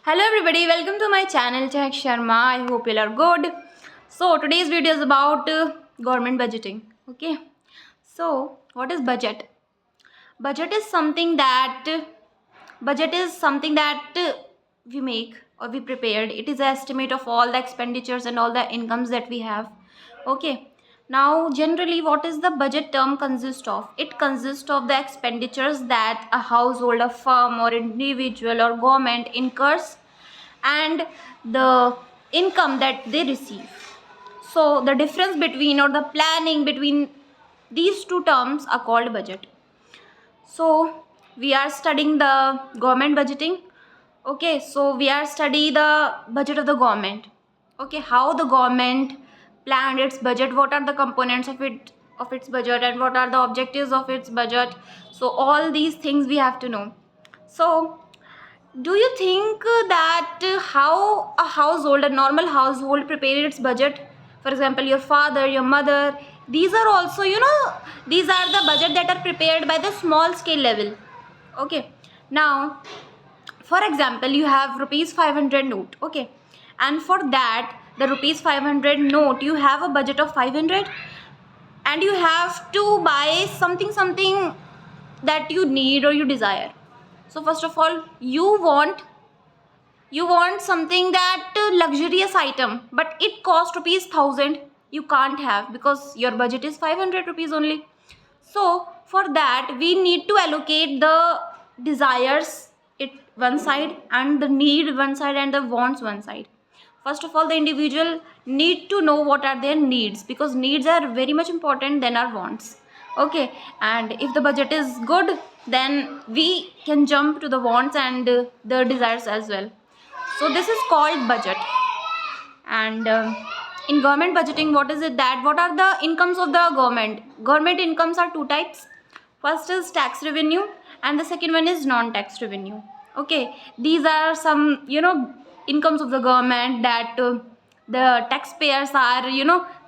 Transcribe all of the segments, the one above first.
Hello everybody, welcome to my channel Chahak Sharma. I hope you are good. So today's video is about government budgeting. Okay. So what is budget? Budget is something that we make or we prepared. It is an estimate of all the expenditures and all the incomes that we have. Okay. Now, generally, what is the budget term consist of? It consists of the expenditures that a household, a firm, or individual or government incurs and the income that they receive. So the difference between or the planning between these two terms are called budget. So we are studying the government budgeting. Okay, so we are studying the budget of the government. Okay, how the government planned its budget, what are the components of its budget, and what are the objectives of its budget. So all these things we have to know. So do you think that how a normal household prepare its budget? For example, your father, your mother, these are also, these are the budget that are prepared by the small scale level. Okay. Now, for example, you have rupees 500 note. Okay. And for that, the rupees 500 note, you have a budget of 500 and you have to buy something that you need or you desire. So first of all, you want something that luxurious item, but it cost rupees 1000. You can't have because your budget is 500 rupees only. So for that, we need to allocate the desires it one side and the need one side and the wants one side. First of all, the individual need to know what are their needs, because needs are very much important than our wants. Okay, and if the budget is good, then we can jump to the wants and the desires as well. So this is called budget. And in government budgeting, what are the incomes of the government incomes are two types. First is tax revenue and the second one is non-tax revenue. Okay, these are some incomes of the government that the taxpayers are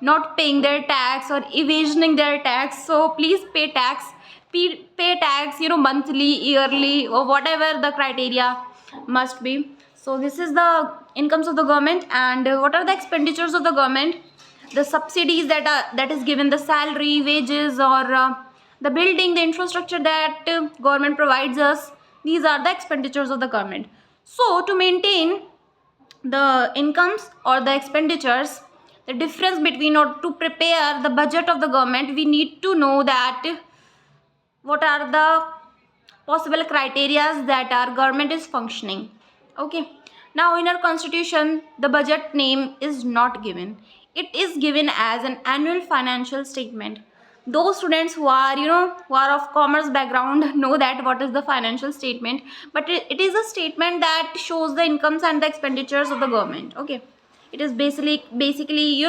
not paying their tax or evasioning their tax. So please pay tax, pay tax monthly, yearly, or whatever the criteria must be. So this is the incomes of the government. And what are the expenditures of the government? The subsidies that is given, the salary, wages, or the building, the infrastructure that government provides us. These are the expenditures of the government. So to maintain the incomes or the expenditures, the difference between, or to prepare the budget of the government, we need to know that what are the possible criteria that our government is functioning. Okay, now in our constitution, the budget name is not given. It is given as an annual financial statement. Those students who are who are of commerce background know that what is the financial statement, but it is a statement that shows the incomes and the expenditures of the government. Okay, it is basically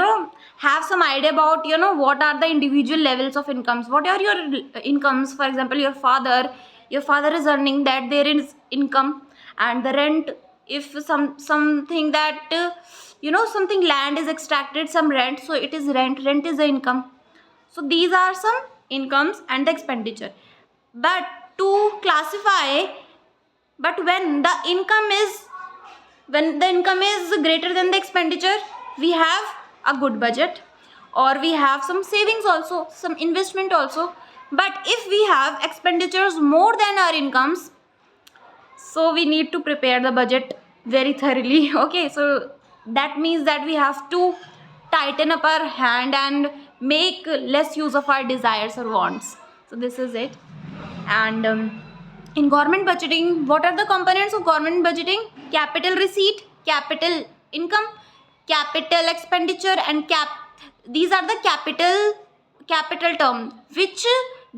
have some idea about what are the individual levels of incomes, what are your incomes. For example, your father is earning that, there is income. And the rent, if something that something land is extracted, some rent, so it is rent is the income. So these are some incomes and the expenditure. But to classify, but when the income is greater than the expenditure, we have a good budget, or we have some savings also, some investment also. But if we have expenditures more than our incomes, so we need to prepare the budget very thoroughly. Okay, so that means that we have to tighten up our hand and make less use of our desires or wants. So this is it. And in government budgeting, what are the components of government budgeting? Capital receipt, capital income, capital expenditure, and these are the capital term, which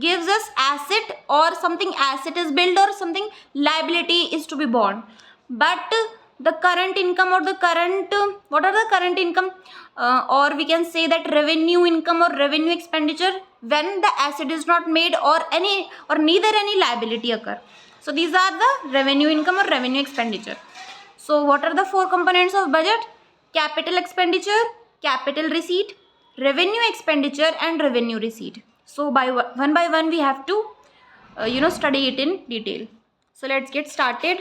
gives us asset, or something asset is built or something liability is to be borne. But the current income, or the current what are the current income, or we can say that revenue income or revenue expenditure, when the asset is not made or neither any liability occur. So these are the revenue income or revenue expenditure. So what are the four components of budget? Capital expenditure, capital receipt, revenue expenditure, and revenue receipt. So by one we have to study it in detail. So let's get started.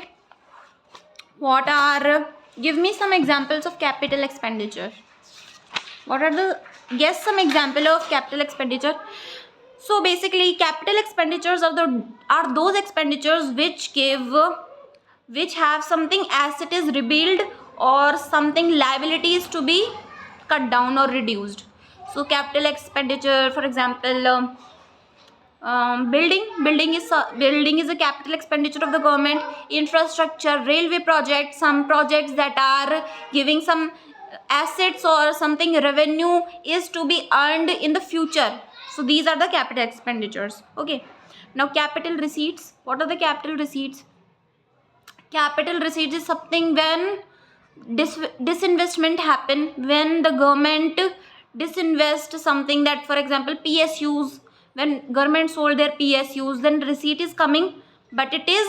what are, give me some examples of capital expenditure. What are the, guess some example of capital expenditure. So basically capital expenditures are those expenditures which have something asset is rebuilt or something liabilities to be cut down or reduced. So capital expenditure, for example, building is a capital expenditure of the government. Infrastructure, railway projects, some projects that are giving some assets or something revenue is to be earned in the future. So these are the capital expenditures. Okay, now capital receipts. What are the capital receipts? Capital receipts is something when disinvestment happen, when the government disinvest something, that for example PSUs, when government sold their PSUs, then receipt is coming, but it is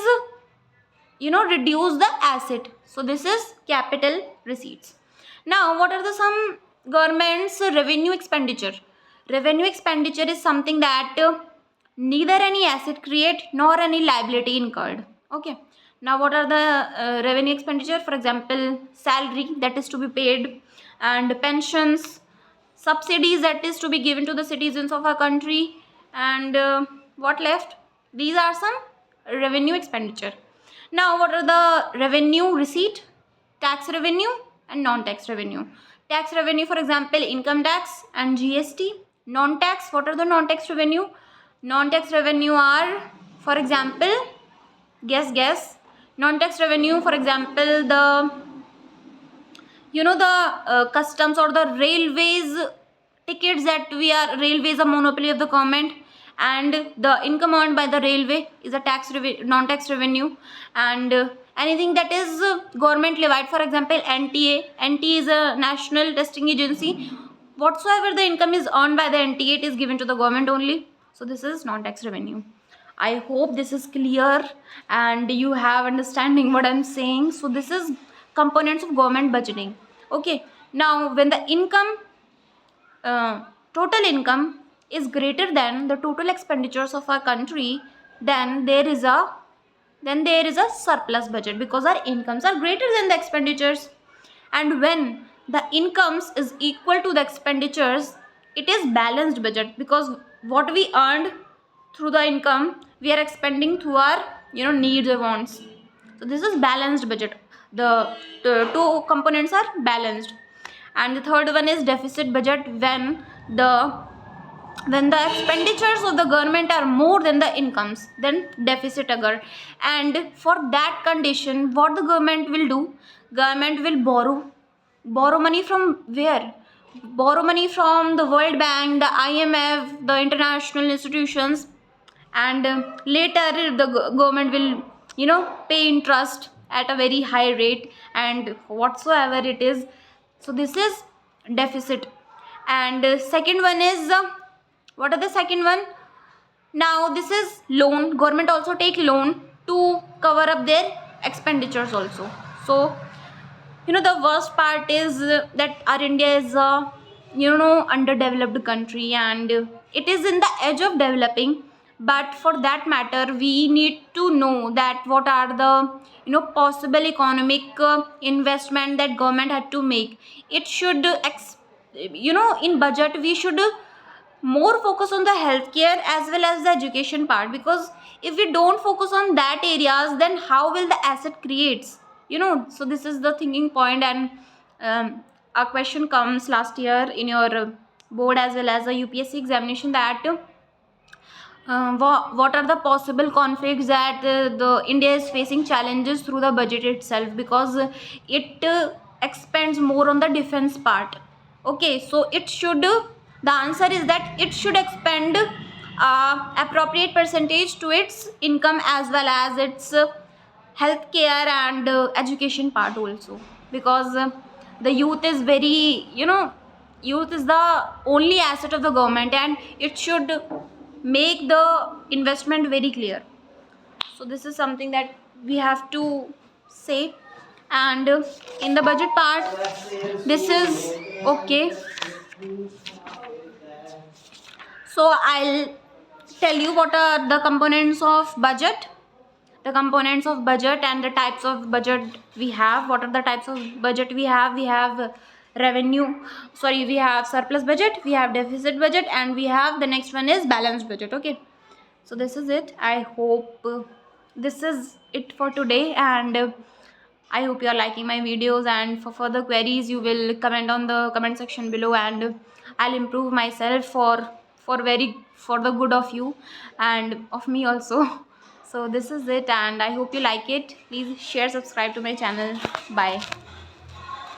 reduce the asset. So this is capital receipts. Now what are the some government's revenue expenditure? Revenue expenditure is something that neither any asset create nor any liability incurred. Okay, now what are the revenue expenditure? For example, salary that is to be paid, and pensions, subsidies that is to be given to the citizens of our country, and what left? These are some revenue expenditure. Now what are the revenue receipt? Tax revenue and non-tax revenue. Tax revenue, for example, income tax and GST. Non-tax, what are the non-tax revenue? Non-tax revenue are, for example, guess. Non-tax revenue, for example, the customs or the railways tickets that railways are monopoly of the government, and the income earned by the railway is a non-tax revenue. And anything that is government levied, for example NTA is a national testing agency. Whatsoever the income is earned by the NTA, it is given to the government only. So this is non-tax revenue. I hope this is clear and you have understanding what I'm saying. So this is components of government budgeting. Okay, now when the income total income is greater than the total expenditures of our country, then there is a surplus budget, because our incomes are greater than the expenditures. And when the incomes is equal to the expenditures, it is balanced budget, because what we earned through the income we are expending through our needs or wants. So this is balanced budget. The two components are balanced. And the third one is deficit budget, when the expenditures of the government are more than the incomes, then deficit occur. And for that condition, what the government will do? Government will borrow money from where? Borrow money from the World Bank, the IMF, the international institutions, and later the government will pay interest at a very high rate and whatsoever it is. So this is deficit. And second one is what are the second one? Now this is loan. Government also take loan to cover up their expenditures also. So the worst part is that our India is a underdeveloped country, and it is in the edge of developing. But for that matter, we need to know that what are the possible economic investment that government had to make. It should in budget we should more focus on the healthcare as well as the education part, because if we don't focus on that areas, then how will the asset creates? So this is the thinking point. And a question comes last year in your board as well as a UPSC examination, that what are the possible conflicts that the India is facing challenges through the budget itself, because it expends more on the defense part. Okay, so it should the answer is that it should expend appropriate percentage to its income as well as its healthcare and education part also, because the youth is very youth is the only asset of the government, and it should make the investment very clear. So this is something that we have to say. And in the budget part, this is okay. So I'll tell you what are the components of budget. the components of budget and the types of budget we have. What are the types of budget we have? We have we have surplus budget, we have deficit budget, and we have the next one is balanced budget. Okay, so this is it. I hope this is it for today, and I hope you are liking my videos, and for further queries you will comment on the comment section below, and I'll improve myself for the good of you and of me also. So this is it, and I hope you like it. Please share, subscribe to my channel. Bye.